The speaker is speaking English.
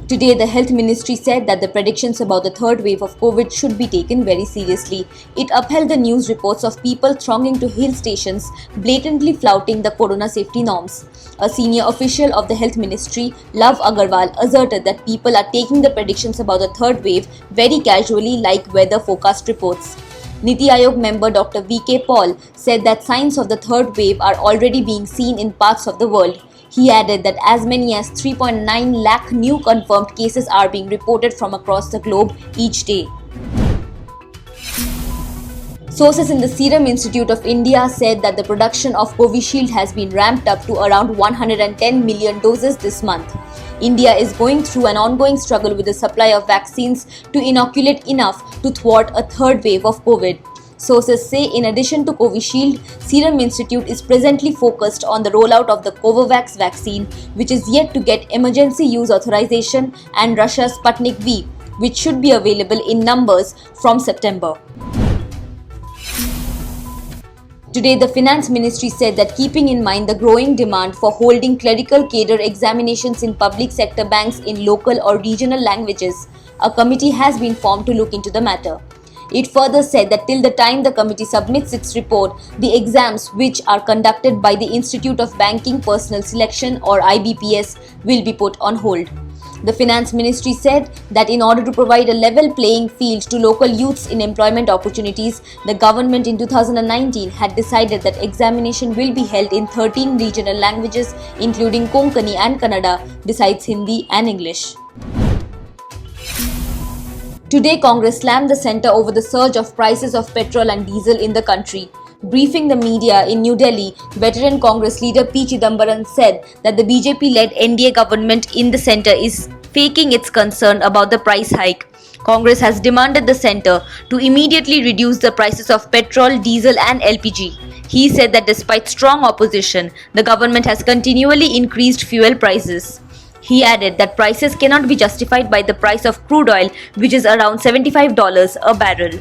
Today, the Health Ministry said that the predictions about the third wave of COVID should be taken very seriously. It upheld the news reports of people thronging to hill stations, blatantly flouting the corona safety norms. A senior official of the Health Ministry, Love Agarwal, asserted that people are taking the predictions about the third wave very casually like weather forecast reports. Niti Aayog member Dr. V.K. Paul said that signs of the third wave are already being seen in parts of the world. He added that as many as 3.9 lakh new confirmed cases are being reported from across the globe each day. Sources in the Serum Institute of India said that the production of Covishield has been ramped up to around 110 million doses this month. India is going through an ongoing struggle with the supply of vaccines to inoculate enough to thwart a third wave of COVID. Sources say in addition to Covishield, Serum Institute is presently focused on the rollout of the Covovax vaccine, which is yet to get emergency use authorization, and Russia's Sputnik V, which should be available in numbers from September. Today, the Finance Ministry said that keeping in mind the growing demand for holding clerical cadre examinations in public sector banks in local or regional languages, a committee has been formed to look into the matter. It further said that till the time the committee submits its report, the exams which are conducted by the Institute of Banking Personnel Selection or IBPS will be put on hold. The Finance Ministry said that in order to provide a level playing field to local youths in employment opportunities, the government in 2019 had decided that examination will be held in 13 regional languages including Konkani and Kannada besides Hindi and English. Today, Congress slammed the centre over the surge of prices of petrol and diesel in the country. Briefing the media in New Delhi, veteran Congress leader P. Chidambaram said that the BJP-led NDA government in the centre is faking its concern about the price hike. Congress has demanded the centre to immediately reduce the prices of petrol, diesel and LPG. He said that despite strong opposition, the government has continually increased fuel prices. He added that prices cannot be justified by the price of crude oil, which is around $75 a barrel.